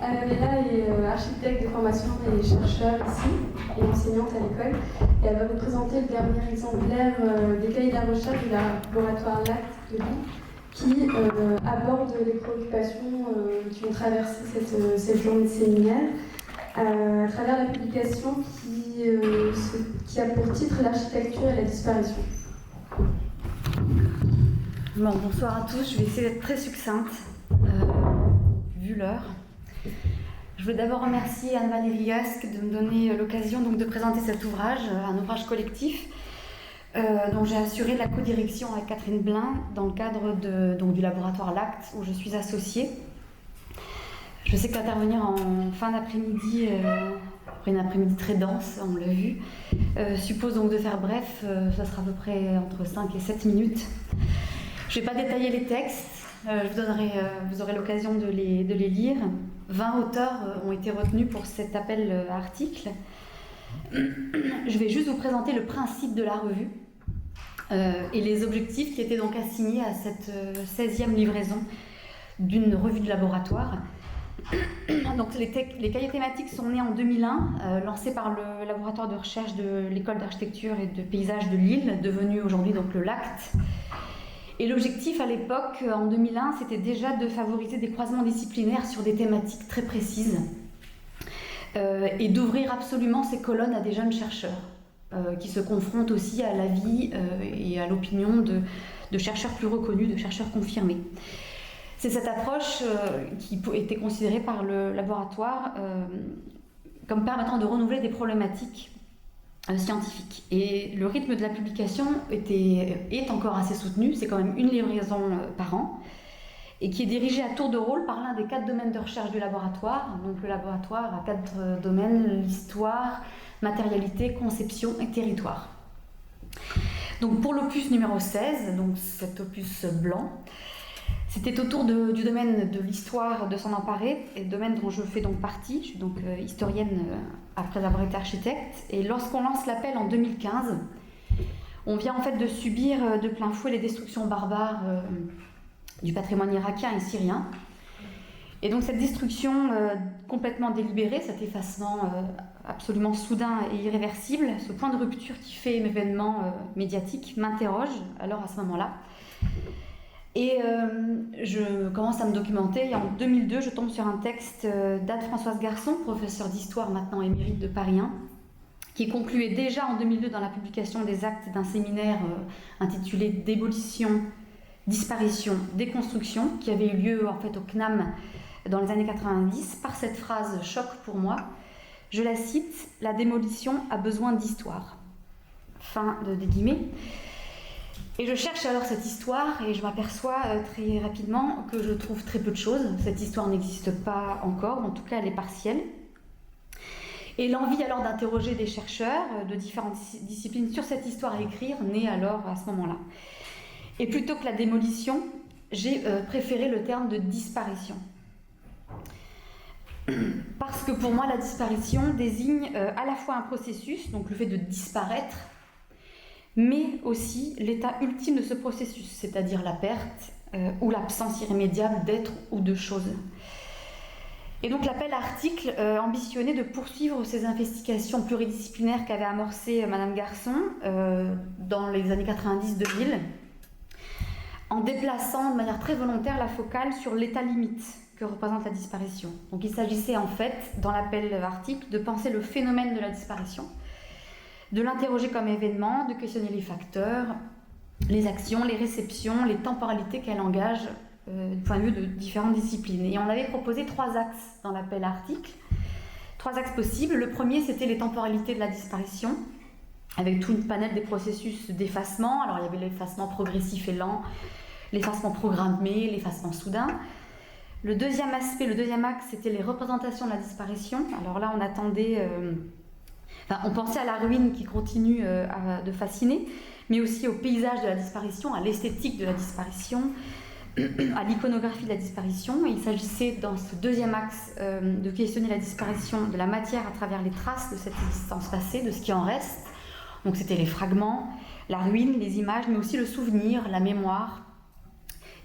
Annabella est architecte de formation et chercheur ici, et enseignante à l'école. Et elle va vous présenter le dernier exemplaire des cahiers de la recherche du laboratoire LACT de Lille, qui aborde les préoccupations qui ont traversé cette journée de séminaire à travers la publication qui a pour titre L'architecture et la disparition. Bon, bonsoir à tous, je vais essayer d'être très succincte, vu l'heure. Je veux d'abord remercier Anne-Valérie Gasque de me donner l'occasion donc, de présenter cet ouvrage, un ouvrage collectif, dont j'ai assuré la co-direction avec Catherine Blin dans le cadre du laboratoire LACT où je suis associée. Je sais qu'intervenir en fin d'après-midi, après une après-midi très dense, on l'a vu, suppose donc de faire bref, ça sera à peu près entre 5 et 7 minutes. Je ne vais pas détailler les textes, vous aurez l'occasion de les lire. 20 auteurs ont été retenus pour cet appel à article. Je vais juste vous présenter le principe de la revue et les objectifs qui étaient donc assignés à cette 16e livraison d'une revue de laboratoire. Donc les cahiers thématiques sont nés en 2001, lancés par le laboratoire de recherche de l'école d'architecture et de paysage de Lille, devenu aujourd'hui donc le LACT. Et l'objectif à l'époque, en 2001, c'était déjà de favoriser des croisements disciplinaires sur des thématiques très précises et d'ouvrir absolument ces colonnes à des jeunes chercheurs qui se confrontent aussi à l'avis et à l'opinion de chercheurs plus reconnus, de chercheurs confirmés. C'est cette approche qui était considérée par le laboratoire comme permettant de renouveler des problématiques scientifiques. Et le rythme de la publication est encore assez soutenu, c'est quand même une livraison par an, et qui est dirigée à tour de rôle par l'un des 4 domaines de recherche du laboratoire. Donc le laboratoire a 4 domaines, l'histoire, matérialité, conception et territoire. Donc pour l'opus numéro 16, donc cet opus blanc, c'était autour du domaine de l'histoire de s'en emparer, et domaine dont je fais donc partie. Je suis donc historienne après avoir été architecte. Et lorsqu'on lance l'appel en 2015, on vient en fait de subir de plein fouet les destructions barbares du patrimoine irakien et syrien. Et donc cette destruction complètement délibérée, cet effacement absolument soudain et irréversible, ce point de rupture qui fait l'événement médiatique m'interroge alors à ce moment-là. Et je commence à me documenter et en 2002, je tombe sur un texte d'Anne-Françoise Garçon, professeure d'histoire maintenant émérite de Paris 1, qui concluait déjà en 2002 dans la publication des actes d'un séminaire intitulé « Démolition, disparition, déconstruction » qui avait eu lieu en fait au CNAM dans les années 90 par cette phrase choc pour moi. Je la cite, « La démolition a besoin d'histoire ». Fin des guillemets. Et je cherche alors cette histoire et je m'aperçois très rapidement que je trouve très peu de choses. Cette histoire n'existe pas encore, en tout cas elle est partielle. Et l'envie alors d'interroger des chercheurs de différentes disciplines sur cette histoire à écrire naît alors à ce moment-là. Et plutôt que la démolition, j'ai préféré le terme de disparition. Parce que pour moi la disparition désigne à la fois un processus, donc le fait de disparaître, mais aussi l'état ultime de ce processus, c'est-à-dire la perte ou l'absence irrémédiable d'être ou de choses. Et donc l'appel à article ambitionnait de poursuivre ces investigations pluridisciplinaires qu'avait amorcées Madame Garçon dans les années 90-2000, en déplaçant de manière très volontaire la focale sur l'état limite que représente la disparition. Donc il s'agissait en fait, dans l'appel à article, de penser le phénomène de la disparition, de l'interroger comme événement, de questionner les facteurs, les actions, les réceptions, les temporalités qu'elle engage du point de vue de différentes disciplines. Et on avait proposé 3 axes dans l'appel à article, 3 axes possibles. Le premier, c'était les temporalités de la disparition, avec tout le panel des processus d'effacement. Alors il y avait l'effacement progressif et lent, l'effacement programmé, l'effacement soudain. Le deuxième aspect, le deuxième axe, c'était les représentations de la disparition. Alors là, on attendait... on pensait à la ruine qui continue de fasciner, mais aussi au paysage de la disparition, à l'esthétique de la disparition, à l'iconographie de la disparition. Et il s'agissait dans ce deuxième axe de questionner la disparition de la matière à travers les traces de cette existence passée, de ce qui en reste. Donc c'était les fragments, la ruine, les images, mais aussi le souvenir, la mémoire.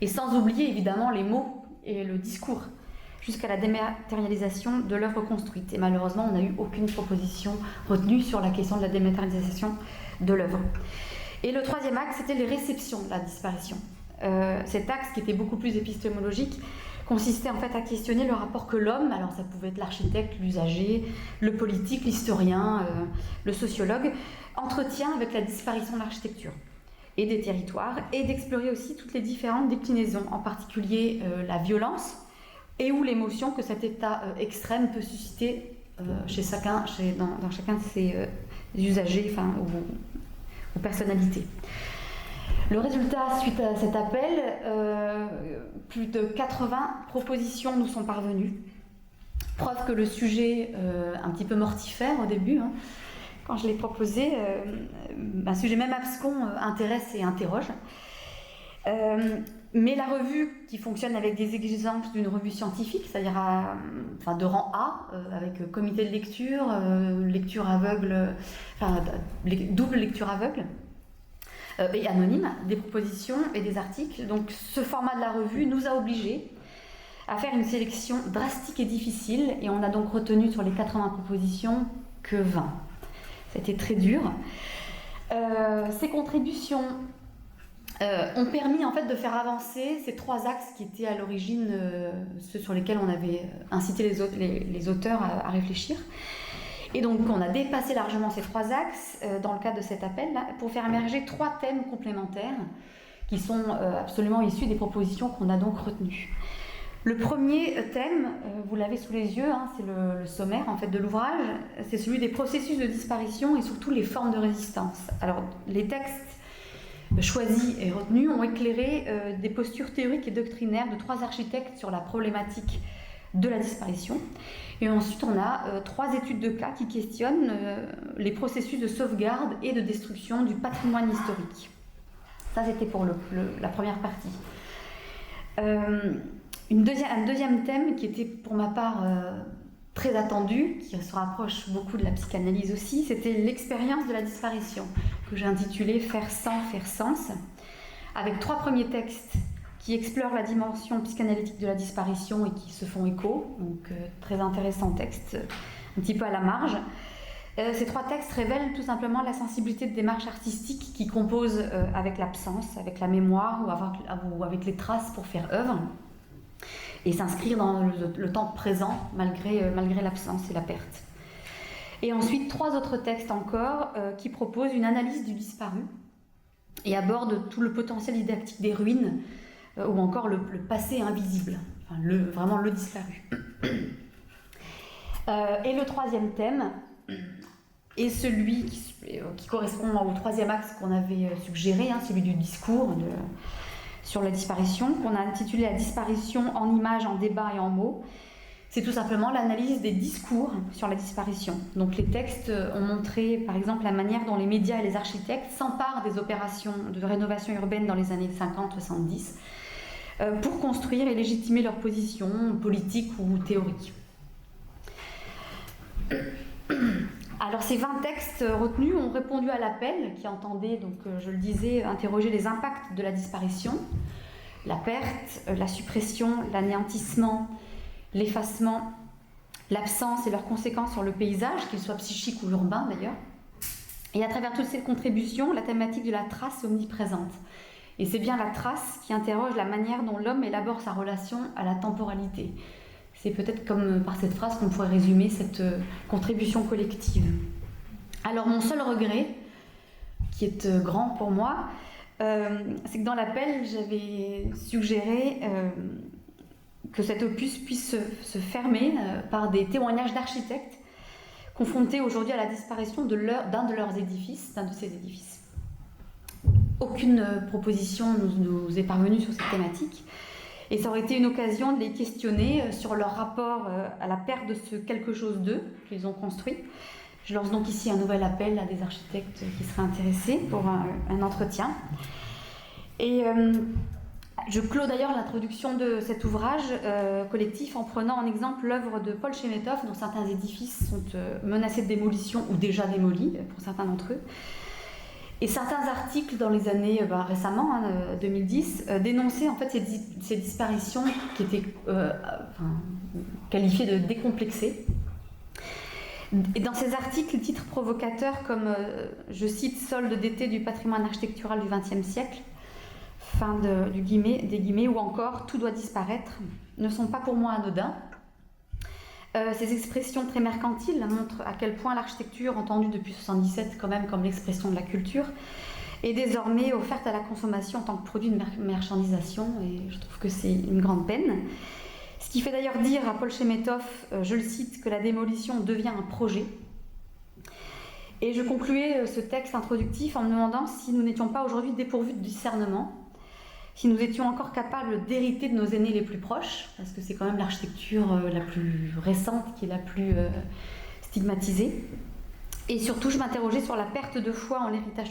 Et sans oublier évidemment les mots et le discours. jusqu'à la dématérialisation de l'œuvre construite. Et malheureusement, on n'a eu aucune proposition retenue sur la question de la dématérialisation de l'œuvre. Et le troisième axe, c'était les réceptions de la disparition. Cet axe, qui était beaucoup plus épistémologique, consistait en fait à questionner le rapport que l'homme, alors ça pouvait être l'architecte, l'usager, le politique, l'historien, le sociologue, entretient avec la disparition de l'architecture et des territoires, et d'explorer aussi toutes les différentes déclinaisons, en particulier la violence, et ou l'émotion que cet état extrême peut susciter dans chacun de ses usagers, enfin, ou personnalités. Le résultat, suite à cet appel, plus de 80 propositions nous sont parvenues. Preuve que le sujet, un petit peu mortifère au début, hein, quand je l'ai proposé, un sujet même abscon intéresse et interroge. Mais la revue, qui fonctionne avec des exigences d'une revue scientifique, c'est-à-dire de rang A, avec comité de lecture, lecture aveugle, double lecture aveugle, et anonyme, des propositions et des articles. Donc ce format de la revue nous a obligés à faire une sélection drastique et difficile, et on a donc retenu sur les 80 propositions que 20. C'était très dur. Ces contributions ont permis en fait de faire avancer ces trois axes qui étaient à l'origine ceux sur lesquels on avait incité les auteurs à réfléchir. Et donc on a dépassé largement ces trois axes dans le cadre de cet appel là, pour faire émerger trois thèmes complémentaires qui sont absolument issus des propositions qu'on a donc retenues. Le premier thème, vous l'avez sous les yeux, hein, c'est le sommaire en fait de l'ouvrage, c'est celui des processus de disparition et surtout les formes de résistance. Alors les textes choisis et retenus ont éclairé des postures théoriques et doctrinaires de trois architectes sur la problématique de la disparition. Et ensuite, on a trois études de cas qui questionnent les processus de sauvegarde et de destruction du patrimoine historique. Ça, c'était pour la première partie. Un deuxième thème qui était pour ma part très attendu, qui se rapproche beaucoup de la psychanalyse aussi, c'était l'expérience de la disparition, que j'ai intitulé « Faire sans, faire sens », avec trois premiers textes qui explorent la dimension psychanalytique de la disparition et qui se font écho, donc très intéressant texte, un petit peu à la marge. Ces trois textes révèlent tout simplement la sensibilité de démarche artistique qui compose avec l'absence, avec la mémoire ou avec les traces pour faire œuvre, et s'inscrire dans le temps présent malgré l'absence et la perte. Et ensuite, trois autres textes encore qui proposent une analyse du disparu et abordent tout le potentiel didactique des ruines, ou encore le passé invisible, enfin vraiment le disparu. Et le troisième thème est celui qui correspond au troisième axe qu'on avait suggéré, hein, celui du discours sur la disparition, qu'on a intitulé « La disparition en images, en débat et en mots ». C'est tout simplement l'analyse des discours sur la disparition. Donc les textes ont montré, par exemple, la manière dont les médias et les architectes s'emparent des opérations de rénovation urbaine dans les années 50-70 pour construire et légitimer leur position politique ou théorique. Alors ces 20 textes retenus ont répondu à l'appel qui entendait, donc je le disais, interroger les impacts de la disparition, la perte, la suppression, l'anéantissement, l'effacement, l'absence et leurs conséquences sur le paysage, qu'il soit psychique ou urbain d'ailleurs. Et à travers toutes ces contributions, la thématique de la trace est omniprésente. Et c'est bien la trace qui interroge la manière dont l'homme élabore sa relation à la temporalité. C'est peut-être comme par cette phrase qu'on pourrait résumer cette contribution collective. Alors mon seul regret, qui est grand pour moi, c'est que dans l'appel, j'avais suggéré que cet opus puisse se fermer par des témoignages d'architectes confrontés aujourd'hui à la disparition d'un de leurs édifices, d'un de ces édifices. Aucune proposition nous est parvenue sur cette thématique. Et ça aurait été une occasion de les questionner sur leur rapport à la perte de ce quelque chose d'eux qu'ils ont construit. Je lance donc ici un nouvel appel à des architectes qui seraient intéressés pour un entretien. Et je clôt d'ailleurs l'introduction de cet ouvrage collectif en prenant en exemple l'œuvre de Paul Chemetov, dont certains édifices sont menacés de démolition ou déjà démolis pour certains d'entre eux. Et certains articles dans les années récemment, 2010, dénonçaient en fait ces disparitions qui étaient qualifiées de décomplexées. Et dans ces articles, titres provocateurs comme, je cite, solde d'été du patrimoine architectural du XXe siècle, fin des guillemets, ou encore tout doit disparaître, ne sont pas pour moi anodins. Ces expressions très mercantiles montrent à quel point l'architecture, entendue depuis 1977 quand même comme l'expression de la culture, est désormais offerte à la consommation en tant que produit de marchandisation, et je trouve que c'est une grande peine. Ce qui fait d'ailleurs dire à Paul Chemetov, je le cite, que la démolition devient un projet. Et je concluais ce texte introductif en me demandant si nous n'étions pas aujourd'hui dépourvus de discernement, si nous étions encore capables d'hériter de nos aînés les plus proches, parce que c'est quand même l'architecture la plus récente qui est la plus stigmatisée. Et surtout, je m'interrogeais sur la perte de foi en l'héritage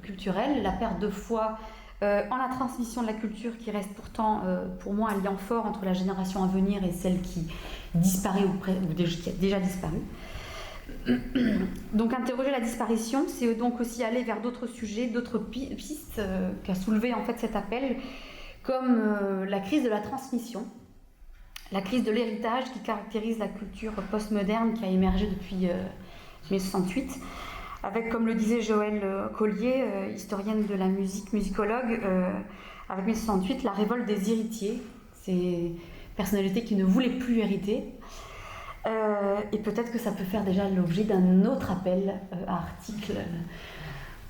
culturel, la perte de foi en la transmission de la culture qui reste pourtant, pour moi, un lien fort entre la génération à venir et celle qui disparaît ou qui a déjà disparu. Donc interroger la disparition, c'est donc aussi aller vers d'autres sujets, d'autres pistes qu'a soulevé en fait cet appel, comme la crise de la transmission, la crise de l'héritage qui caractérise la culture postmoderne qui a émergé depuis 1968, avec, comme le disait Joëlle Collier, historienne de la musique, musicologue, avec 1968, la révolte des héritiers, ces personnalités qui ne voulaient plus hériter. Et peut-être que ça peut faire déjà l'objet d'un autre appel à article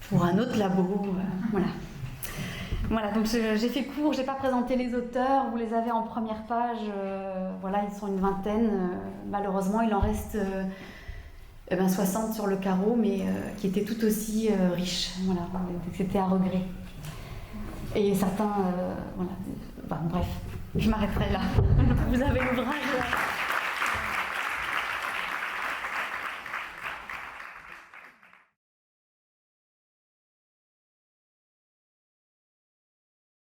pour un autre labo. Voilà, donc j'ai fait court, j'ai pas présenté les auteurs, vous les avez en première page, voilà, ils sont une vingtaine, malheureusement il en reste 60 sur le carreau, mais qui étaient tout aussi riches, voilà, c'était à regret. Et certains, voilà, bref, je m'arrêterai là, vous avez l'ouvrage.